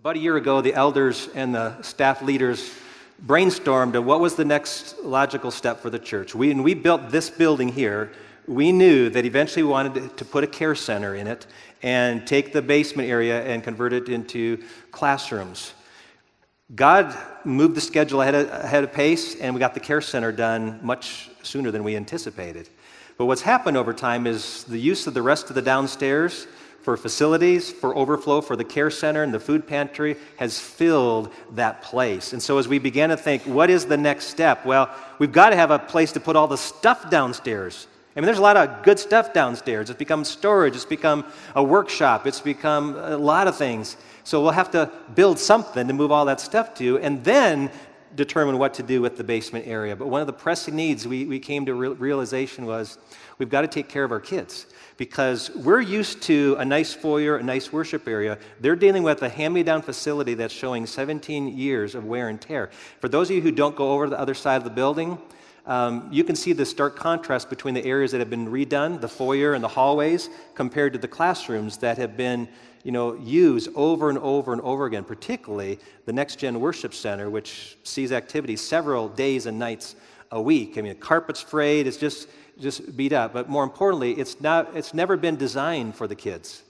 About a year ago, the elders and the staff leaders brainstormed what was the next logical step for the church. When we built this building here, we knew that eventually we wanted to put a care center in it and take the basement area and convert it into classrooms. God moved the schedule ahead of pace, and we got the care center done much sooner than we anticipated. But what's happened over time is the use of the rest of the downstairs for facilities, for overflow, for the care center and the food pantry has filled that place. And so as we began to think, what is the next step? Well, we've got to have a place to put all the stuff downstairs. I mean, there's a lot of good stuff downstairs. It's become storage. It's become a workshop. It's become a lot of things. So we'll have to build something to move all that stuff to, and then determine what to do with the basement area. But one of the pressing needs we came to realization was we've got to take care of our kids, because we're used to a nice foyer, a nice worship area. They're dealing with a hand-me-down facility that's showing 17 years of wear and tear. For those of you who don't go over to the other side of the building, you can see the stark contrast between the areas that have been redone, the foyer and the hallways, compared to the classrooms that have been used over and over and over again, particularly the Next Gen Worship Center, which sees activity several days and nights a week. I mean, the carpet's frayed, it's just beat up. But more importantly, it's never been designed for the kids.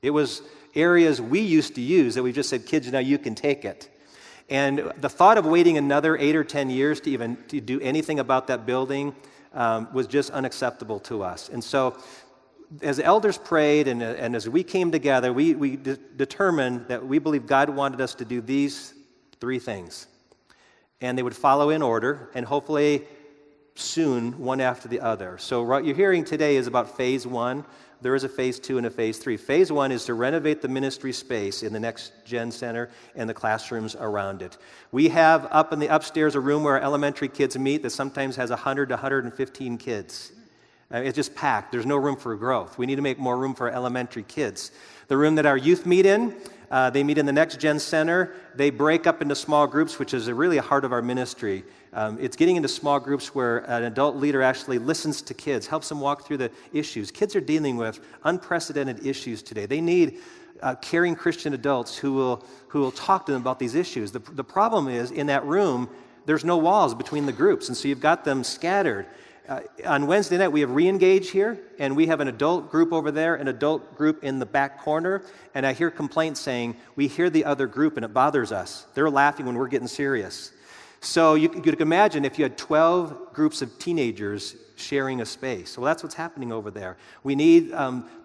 It was areas we used to use that we just said, kids, now you can take it. And the thought of waiting another 8 or 10 years to do anything about that building was just unacceptable to us. And so as elders prayed and as we came together, we determined that we believe God wanted us to do these 3 things. And they would follow in order, and hopefully soon, one after the other. So what you're hearing today is about phase 1. There is a phase 2 and a phase 3. Phase 1 is to renovate the ministry space in the Next Gen Center and the classrooms around it. We have up in the upstairs a room where our elementary kids meet that sometimes has 100 to 115 kids. It's just packed. There's no room for growth. We need to make more room for our elementary kids. The room that our youth meet in, they meet in the Next Gen Center. They break up into small groups, which is really a heart of our ministry. It's getting into small groups where an adult leader actually listens to kids, helps them walk through the issues. Kids are dealing with unprecedented issues today. They need caring Christian adults who will talk to them about these issues. The problem is, in that room, there's no walls between the groups, and so you've got them scattered. On Wednesday night, we have Re-Engage here, and we have an adult group over there, an adult group in the back corner, and I hear complaints saying, we hear the other group and it bothers us. They're laughing when we're getting serious. So you could imagine if you had 12 groups of teenagers sharing a space. Well, that's what's happening over there. We need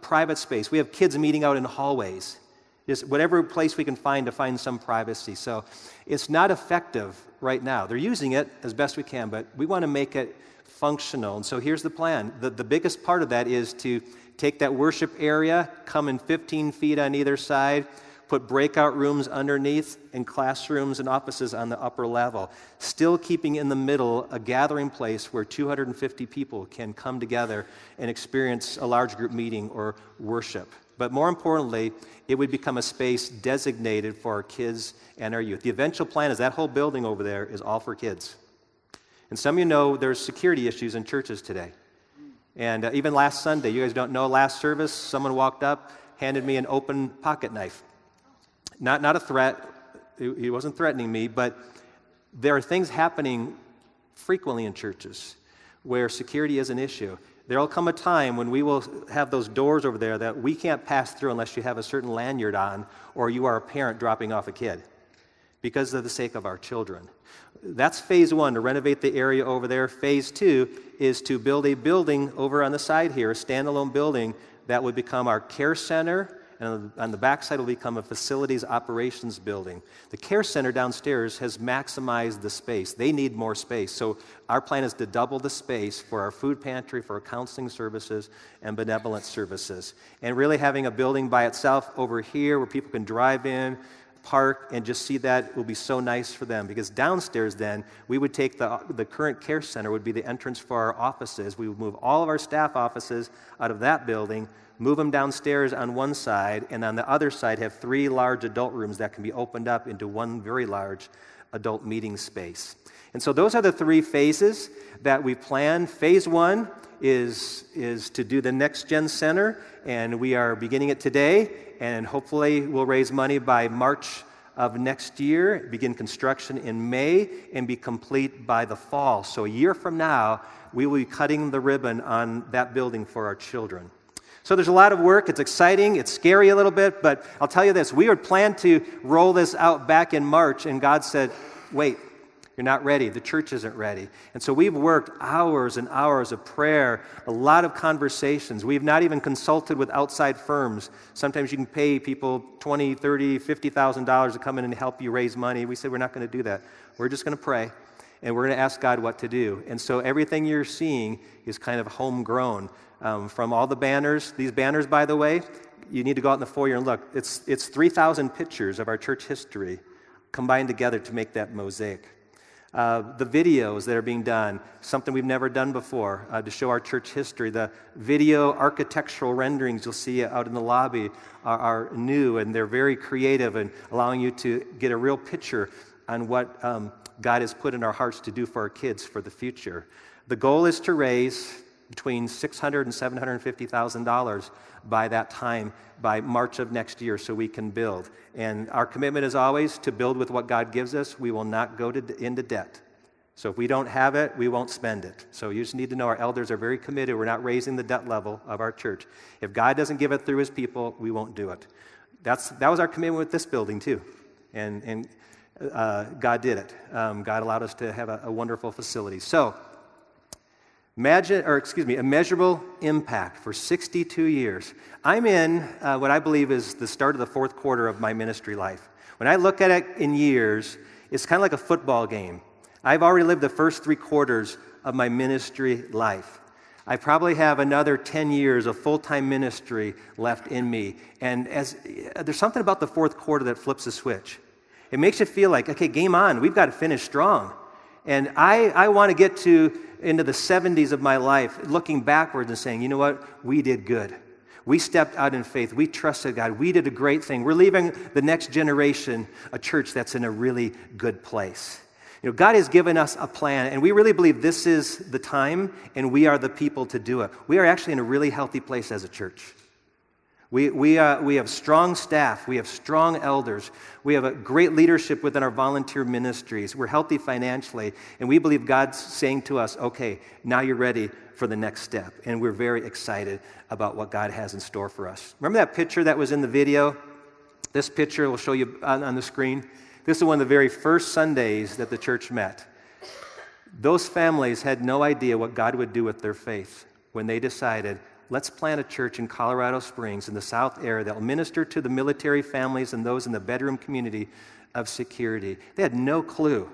private space. We have kids meeting out in hallways. Just whatever place we can find to find some privacy. So it's not effective right now. They're using it as best we can, but we want to make it functional. And so here's the plan. The biggest part of that is to take that worship area, come in 15 feet on either side, put breakout rooms underneath, and classrooms and offices on the upper level, still keeping in the middle a gathering place where 250 people can come together and experience a large group meeting or worship. But more importantly, it would become a space designated for our kids and our youth. The eventual plan is that whole building over there is all for kids. And some of you know there's security issues in churches today. And even last Sunday, you guys don't know, last service, someone walked up, handed me an open pocket knife. Not a threat. He wasn't threatening me, but there are things happening frequently in churches where security is an issue. There will come a time when we will have those doors over there that we can't pass through unless you have a certain lanyard on or you are a parent dropping off a kid because of the sake of our children. That's phase 1, to renovate the area over there. Phase 2 is to build a building over on the side here, a standalone building that would become our care center, and on the backside will become a facilities operations building. The care center downstairs has maximized the space. They need more space. So our plan is to double the space for our food pantry, for our counseling services, and benevolent services. And really having a building by itself over here where people can drive in, park, and just see that will be so nice for them. Because downstairs then, we would take the current care center would be the entrance for our offices. We would move all of our staff offices out of that building, move them downstairs on one side, and on the other side have 3 large adult rooms that can be opened up into one very large adult meeting space. And so those are the 3 phases that we planned. Phase 1 is to do the Next Gen Center, and we are beginning it today, and hopefully we'll raise money by March of next year, begin construction in May, and be complete by the fall. So a year from now, we will be cutting the ribbon on that building for our children. So there's a lot of work. It's exciting. It's scary a little bit, but I'll tell you this. We had planned to roll this out back in March, and God said, wait, you're not ready. The church isn't ready. And so we've worked hours and hours of prayer, a lot of conversations. We've not even consulted with outside firms. Sometimes you can pay people $20,000, $30,000, $50,000 to come in and help you raise money. We said we're not going to do that. We're just going to pray, and we're going to ask God what to do. And so everything you're seeing is kind of homegrown. From all the banners. These banners, by the way, you need to go out in the foyer and look. It's 3,000 pictures of our church history combined together to make that mosaic. The videos that are being done, something we've never done before, to show our church history. The video architectural renderings you'll see out in the lobby are new, and they're very creative and allowing you to get a real picture on what God has put in our hearts to do for our kids for the future. The goal is to raise between $600,000 and $750,000 by that time, by March of next year, so we can build. And our commitment is always to build with what God gives us. We will not go into debt. So if we don't have it, we won't spend it. So you just need to know our elders are very committed. We're not raising the debt level of our church. If God doesn't give it through his people, we won't do it. That was our commitment with this building too. And God did it. God allowed us to have a wonderful facility. So, immeasurable impact for 62 years. I'm in what I believe is the start of the fourth quarter of my ministry life. When I look at it in years, it's kind of like a football game. I've already lived the first 3 quarters of my ministry life. I probably have another 10 years of full-time ministry left in me. And there's something about the fourth quarter that flips the switch. It makes you feel like, okay, game on. We've got to finish strong. And I want to get into the 70s of my life, looking backwards and saying, you know what? We did good. We stepped out in faith. We trusted God. We did a great thing. We're leaving the next generation a church that's in a really good place. You know, God has given us a plan, and we really believe this is the time, and we are the people to do it. We are actually in a really healthy place as a church. We have strong staff. We have strong elders. We have a great leadership within our volunteer ministries. We're healthy financially, and we believe God's saying to us, okay, now you're ready for the next step, and we're very excited about what God has in store for us. Remember that picture that was in the video? This picture we'll show you on the screen. This is one of the very first Sundays that the church met. Those families had no idea what God would do with their faith when they decided, let's plant a church in Colorado Springs in the South area that will minister to the military families and those in the bedroom community of security. They had no clue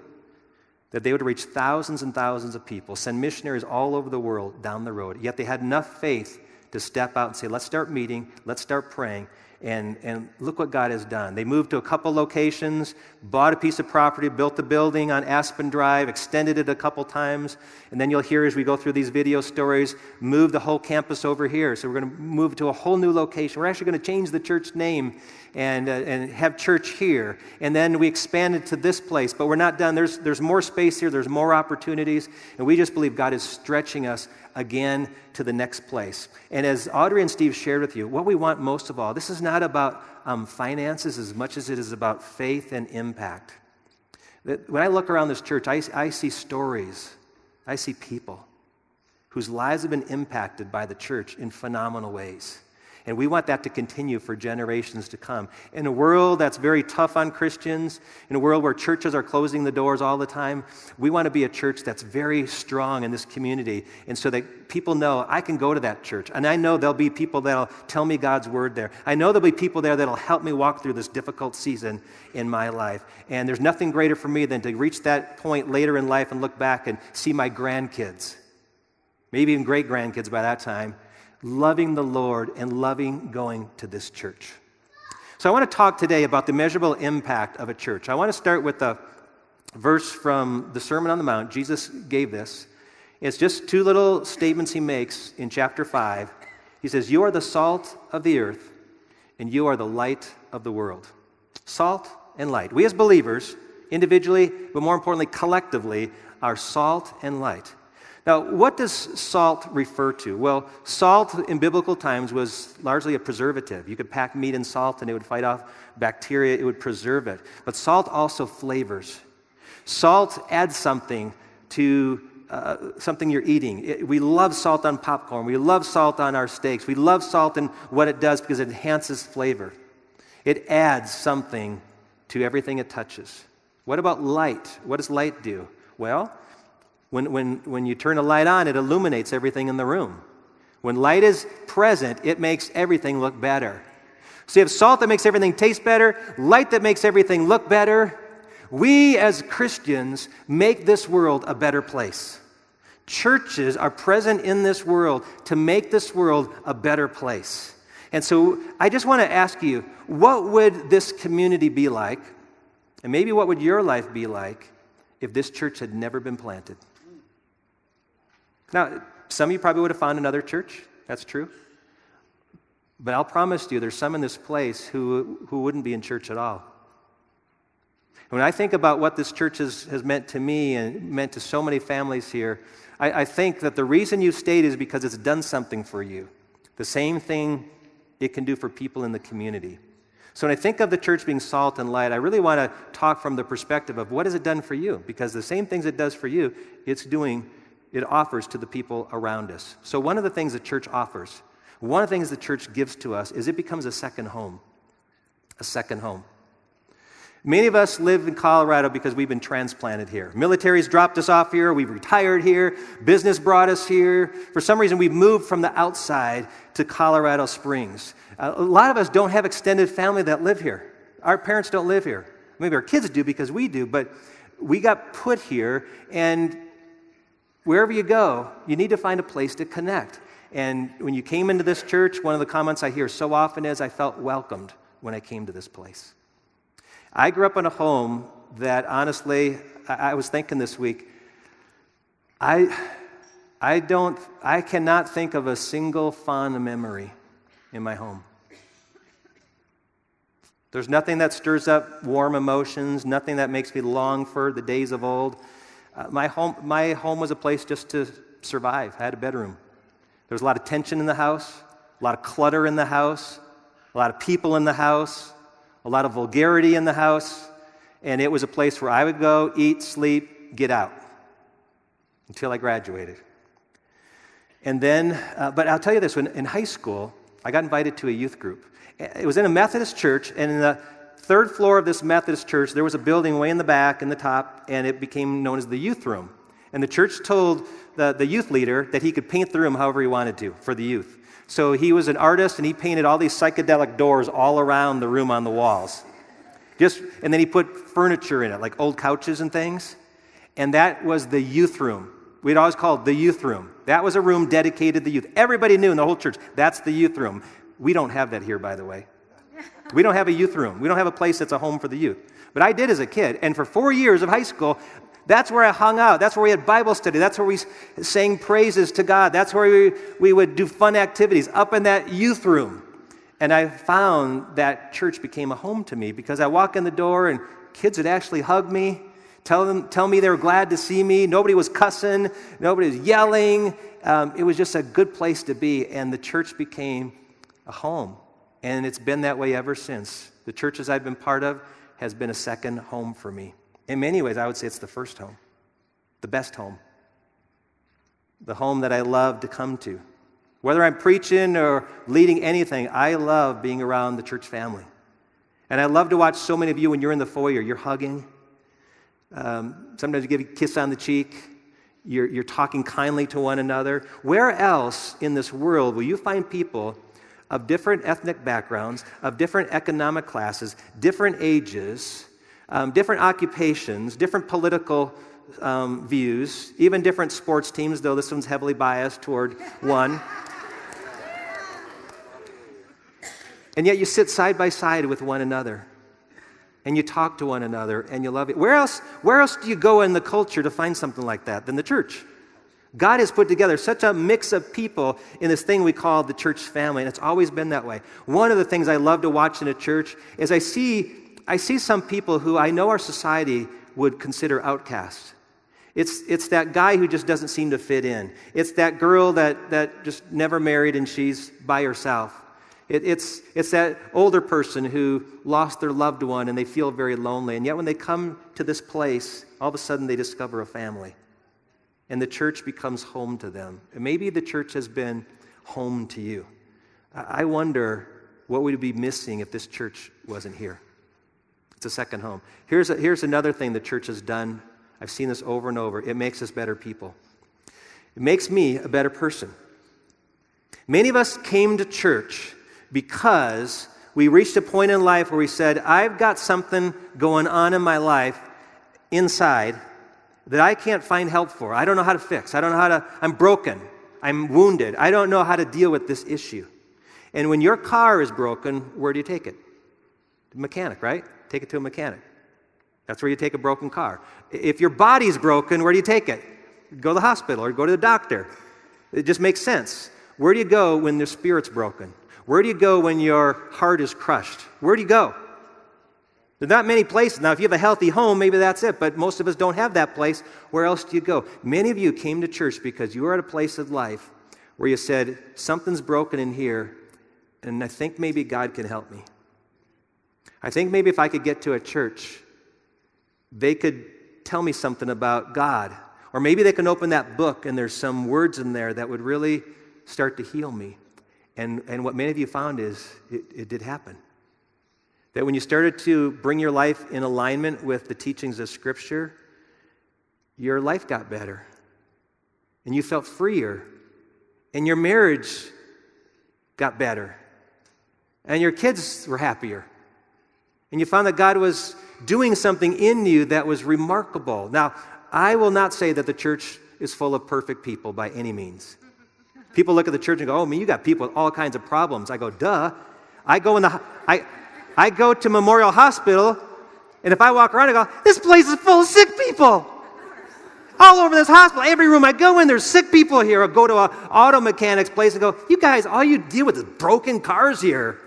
that they would reach thousands and thousands of people, send missionaries all over the world down the road. Yet they had enough faith to step out and say, let's start meeting, let's start praying, and look what God has done. They moved to a couple locations, bought a piece of property, built a building on Aspen Drive, extended it a couple times, and then you'll hear as we go through these video stories, move the whole campus over here. So we're going to move to a whole new location. We're actually going to change the church name and have church here. And then we expanded to this place, but we're not done. There's more space here. There's more opportunities, and we just believe God is stretching us again to the next place. And as Audrey and Steve shared with you, what we want most of all, this is not about finances as much as it is about faith and impact. When I look around this church, I see stories, I see people whose lives have been impacted by the church in phenomenal ways. And we want that to continue for generations to come. In a world that's very tough on Christians, in a world where churches are closing the doors all the time, we want to be a church that's very strong in this community. And so that people know, I can go to that church. And I know there'll be people that'll tell me God's word there. I know there'll be people there that'll help me walk through this difficult season in my life. And there's nothing greater for me than to reach that point later in life and look back and see my grandkids, maybe even great-grandkids by that time, loving the Lord and loving going to this church. So I want to talk today about the measurable impact of a church. I want to start with a verse from the Sermon on the Mount. Jesus gave this. It's just 2 little statements he makes in chapter 5. He says, you are the salt of the earth, and you are the light of the world. Salt and light. We as believers, individually, but more importantly, collectively, are salt and light. Now, what does salt refer to? Well, salt in biblical times was largely a preservative. You could pack meat in salt and it would fight off bacteria, it would preserve it. But salt also flavors. Salt adds something to something you're eating. We love salt on popcorn. We love salt on our steaks. We love salt in what it does because it enhances flavor. It adds something to everything it touches. What about light? What does light do? Well, when you turn a light on, it illuminates everything in the room. When light is present, it makes everything look better. So you have salt that makes everything taste better, light that makes everything look better. We as Christians make this world a better place. Churches are present in this world to make this world a better place. And so I just want to ask you, what would this community be like, and maybe what would your life be like if this church had never been planted? Now, some of you probably would have found another church. That's true. But I'll promise you, there's some in this place who wouldn't be in church at all. When I think about what this church has meant to me and meant to so many families here, I think that the reason you stayed is because it's done something for you. The same thing it can do for people in the community. So when I think of the church being salt and light, I really want to talk from the perspective of what has it done for you? Because the same things it does for you, it offers to the people around us. So one of the things the church offers, one of the things the church gives to us is it becomes a second home. A second home. Many of us live in Colorado because we've been transplanted here. Military's dropped us off here. We've retired here. Business brought us here. For some reason, we've moved from the outside to Colorado Springs. A lot of us don't have extended family that live here. Our parents don't live here. Maybe our kids do because we do, but we got put here, and wherever you go, you need to find a place to connect. And when you came into this church, one of the comments I hear so often is, I felt welcomed when I came to this place. I grew up in a home that, honestly, I was thinking this week, I cannot think of a single fond memory in my home. There's nothing that stirs up warm emotions, nothing that makes me long for the days of old. My home was a place just to survive. I had a bedroom. There was a lot of tension in the house, a lot of clutter in the house, a lot of people in the house, a lot of vulgarity in the house, and it was a place where I would go, eat, sleep, get out until I graduated. And then, but I'll tell you this, when in high school, I got invited to a youth group. It was in a Methodist church, and in the third floor of this Methodist church, there was a building way in the back, in the top, and it became known as the youth room. And the church told the youth leader that he could paint the room however he wanted to for the youth. So he was an artist, and he painted all these psychedelic doors all around the room on the walls. And then he put furniture in it, like old couches and things. And that was the youth room. We'd always call it the youth room. That was a room dedicated to the youth. Everybody knew in the whole church, that's the youth room. We don't have that here, by the way. We don't have a youth room. We don't have a place that's a home for the youth. But I did as a kid. And for 4 years of high school, that's where I hung out. That's where we had Bible study. That's where we sang praises to God. That's where we would do fun activities, up in that youth room. And I found that church became a home to me because I walk in the door and kids would actually hug me, tell me they were glad to see me. Nobody was cussing. Nobody was yelling. It was just a good place to be. And the church became a home. And it's been that way ever since. The churches I've been part of has been a second home for me. In many ways, I would say it's the first home, the best home, the home that I love to come to. Whether I'm preaching or leading anything, I love being around the church family. And I love to watch so many of you when you're in the foyer, you're hugging. Sometimes you give a kiss on the cheek. You're talking kindly to one another. Where else in this world will you find people of different ethnic backgrounds, of different economic classes, different ages, different occupations, different political views, even different sports teams, though this one's heavily biased toward one. And yet you sit side by side with one another, and you talk to one another, and you love it. Where else do you go in the culture to find something like that than the church? God has put together such a mix of people in this thing we call the church family, and it's always been that way. One of the things I love to watch in a church is I see some people who I know our society would consider outcasts. It's that guy who just doesn't seem to fit in. It's that girl that just never married and she's by herself. It's that older person who lost their loved one and they feel very lonely. And yet when they come to this place, all of a sudden they discover a family. And the church becomes home to them. And maybe the church has been home to you. I wonder what we'd be missing if this church wasn't here. It's a second home. Here's another thing the church has done. I've seen this over and over. It makes us better people. It makes me a better person. Many of us came to church because we reached a point in life where we said, I've got something going on in my life inside that I can't find help for. I don't know how to fix. I'm broken. I'm wounded. I don't know how to deal with this issue. And when your car is broken, where do you take it? The mechanic, right? Take it to a mechanic. That's where you take a broken car. If your body's broken, where do you take it? Go to the hospital or go to the doctor. It just makes sense. Where do you go when your spirit's broken? Where do you go when your heart is crushed? Where do you go? There's not many places. Now, if you have a healthy home, maybe that's it, but most of us don't have that place. Where else do you go? Many of you came to church because you were at a place of life where you said, something's broken in here, and I think maybe God can help me. I think maybe if I could get to a church, they could tell me something about God. Or maybe they can open that book and there's some words in there that would really start to heal me. And what many of you found is it did happen. That when you started to bring your life in alignment with the teachings of Scripture, your life got better. And you felt freer. And your marriage got better. And your kids were happier. And you found that God was doing something in you that was remarkable. Now, I will not say that the church is full of perfect people by any means. People look at the church and go, oh, man, you got people with all kinds of problems. I go, duh. I go to Memorial Hospital, and if I walk around, I go, this place is full of sick people. All over this hospital, every room I go in, there's sick people here. I'll go to an auto mechanic's place and go, you guys, all you deal with is broken cars here.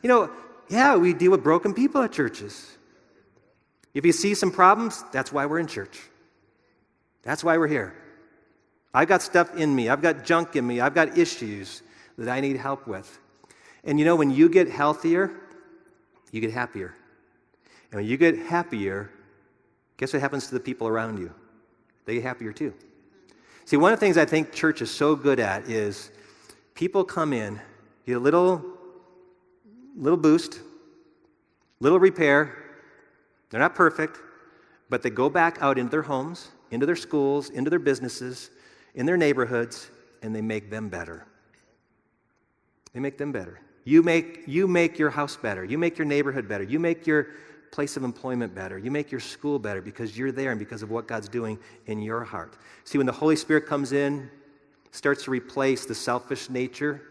You know, yeah, we deal with broken people at churches. If you see some problems, that's why we're in church. That's why we're here. I've got stuff in me. I've got junk in me. I've got issues that I need help with. And you know, when you get healthier, you get happier. And when you get happier, guess what happens to the people around you? They get happier too. See, one of the things I think church is so good at is people come in, get a little boost, little repair. They're not perfect, but they go back out into their homes, into their schools, into their businesses, in their neighborhoods, and they make them better. They make them better. You make your house better. You make your neighborhood better. You make your place of employment better. You make your school better because you're there and because of what God's doing in your heart. See, when the Holy Spirit comes in, starts to replace the selfish nature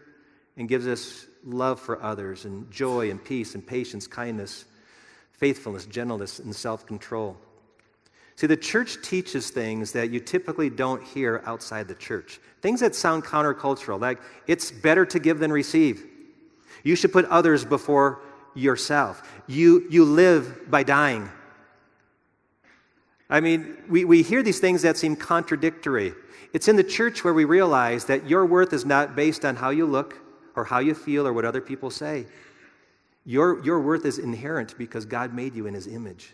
and gives us love for others and joy and peace and patience, kindness, faithfulness, gentleness, and self-control. See, the church teaches things that you typically don't hear outside the church. Things that sound countercultural, like it's better to give than receive. You should put others before yourself. You live by dying. I mean, we hear these things that seem contradictory. It's in the church where we realize that your worth is not based on how you look or how you feel or what other people say. Your worth is inherent because God made you in His image.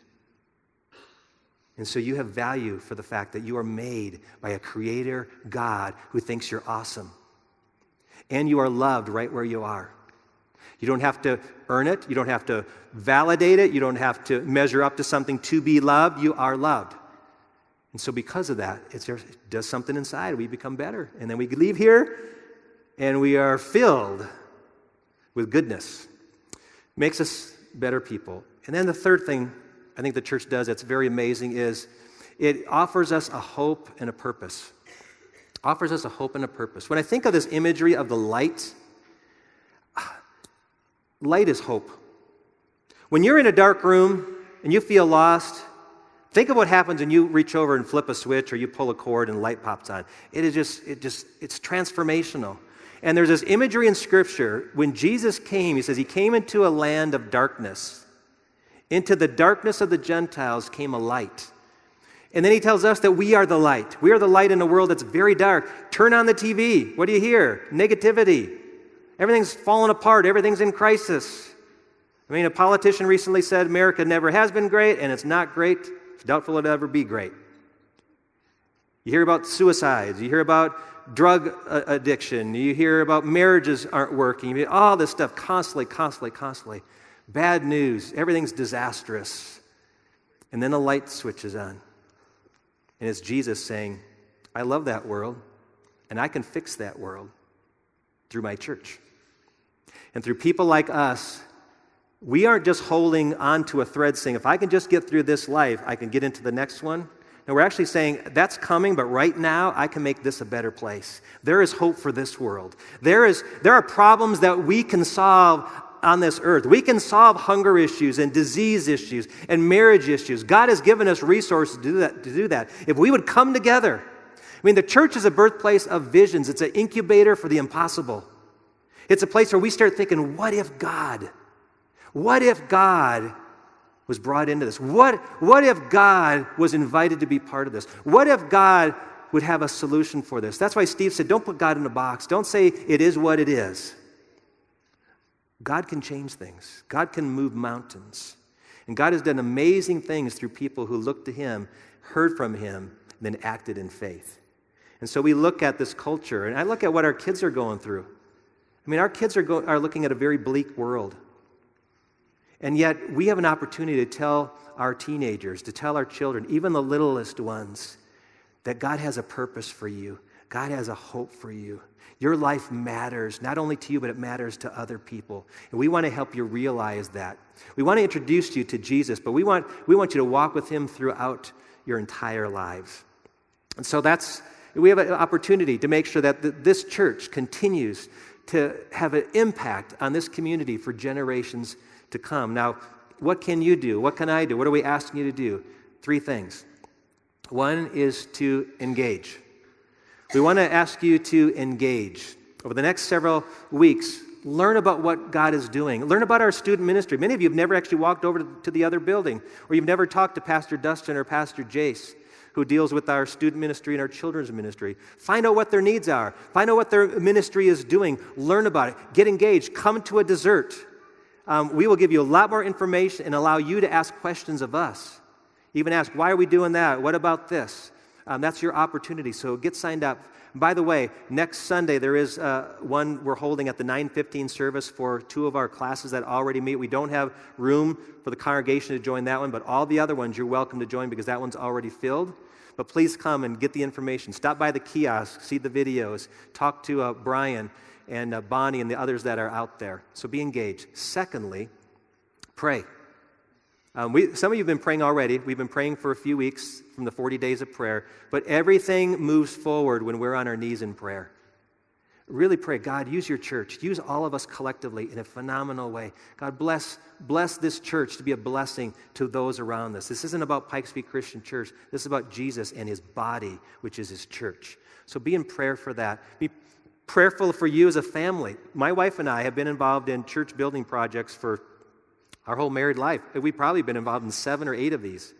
And so you have value for the fact that you are made by a creator God who thinks you're awesome. And you are loved right where you are. You don't have to earn it. You don't have to validate it. You don't have to measure up to something to be loved. You are loved. And so because of that, it does something inside. We become better. And then we leave here and we are filled with goodness. Makes us better people. And then the third thing I think the church does that's very amazing is it offers us a hope and a purpose. Offers us a hope and a purpose. When I think of this imagery of the light, light is hope. When you're in a dark room and you feel lost, think of what happens when you reach over and flip a switch or you pull a cord and light pops on. It's transformational. And there's this imagery in Scripture. When Jesus came, He says He came into a land of darkness. Into the darkness of the Gentiles came a light. And then he tells us that we are the light. We are the light in a world that's very dark. Turn on the TV. What do you hear? Negativity. Everything's falling apart. Everything's in crisis. I mean, a politician recently said America never has been great, and it's not great. It's doubtful it'll ever be great. You hear about suicides. You hear about drug addiction. You hear about marriages aren't working. You hear all this stuff constantly. Bad news. Everything's disastrous. And then the light switches on. And it's Jesus saying, I love that world, and I can fix that world through my church. And through people like us, we aren't just holding on to a thread saying, if I can just get through this life, I can get into the next one. No, we're actually saying, that's coming, but right now, I can make this a better place. There is hope for this world. There are problems that we can solve on this earth. We can solve hunger issues and disease issues and marriage issues. God has given us resources to do that. If we would come together. I mean, the church is a birthplace of visions. It's an incubator for the impossible. It's a place where we start thinking, what if God was brought into this? What if God was invited to be part of this? What if God would have a solution for this? That's why Steve said, don't put God in a box. Don't say it is what it is. God can change things. God can move mountains. And God has done amazing things through people who looked to him, heard from him, and then acted in faith. And so we look at this culture, and I look at what our kids are going through. I mean, our kids are looking at a very bleak world. And yet, we have an opportunity to tell our teenagers, to tell our children, even the littlest ones, that God has a purpose for you. God has a hope for you. Your life matters, not only to you, but it matters to other people. And we want to help you realize that. We want to introduce you to Jesus, but we want you to walk with him throughout your entire lives. And so we have an opportunity to make sure that this church continues to have an impact on this community for generations to come. Now, what can you do? What can I do? What are we asking you to do? 3 things. One is to engage. We want to ask you to engage. Over the next several weeks, learn about what God is doing. Learn about our student ministry. Many of you have never actually walked over to the other building, or you've never talked to Pastor Dustin or Pastor Jace, who deals with our student ministry and our children's ministry. Find out what their needs are. Find out what their ministry is doing. Learn about it. Get engaged. Come to a dessert. We will give you a lot more information and allow you to ask questions of us. Even ask, why are we doing that? What about this? That's your opportunity, so get signed up. By the way, next Sunday there is one we're holding at the 9:15 service for 2 of our classes that already meet. We don't have room for the congregation to join that one, but all the other ones you're welcome to join because that one's already filled. But please come and get the information. Stop by the kiosk, see the videos, talk to Brian and Bonnie and the others that are out there. So be engaged. Secondly, pray. Some of you have been praying already. We've been praying for a few weeks from the 40 days of prayer. But everything moves forward when we're on our knees in prayer. Really pray, God, use your church. Use all of us collectively in a phenomenal way. God, bless this church to be a blessing to those around us. This isn't about Pikes Peak Christian Church. This is about Jesus and his body, which is his church. So be in prayer for that. Be prayerful for you as a family. My wife and I have been involved in church building projects for our whole married life. We've probably been involved in 7 or 8 of these.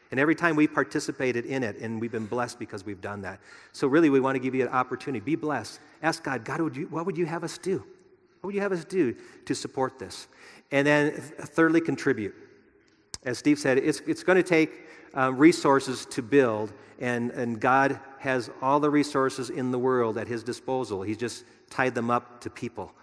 And every time we participated in it, and we've been blessed because we've done that. So really, we want to give you an opportunity. Be blessed. Ask God, what would you have us do? What would you have us do to support this? And then thirdly, contribute. As Steve said, it's going to take resources to build, and God has all the resources in the world at his disposal. He's just tied them up to people.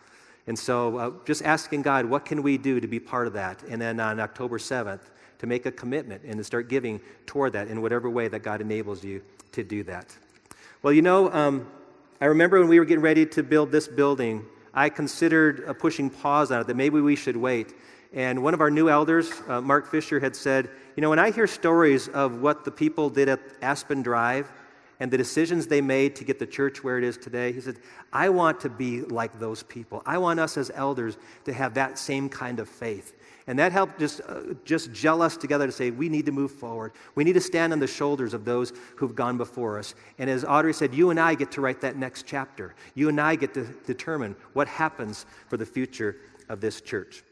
And so just asking God, what can we do to be part of that? And then on October 7th, to make a commitment and to start giving toward that in whatever way that God enables you to do that. Well, I remember when we were getting ready to build this building, I considered pushing pause on it, that maybe we should wait. And one of our new elders, Mark Fisher, had said, when I hear stories of what the people did at Aspen Drive and the decisions they made to get the church where it is today, he said, I want to be like those people. I want us as elders to have that same kind of faith. And that helped just gel us together to say, we need to move forward. We need to stand on the shoulders of those who've gone before us. And as Audrey said, you and I get to write that next chapter. You and I get to determine what happens for the future of this church.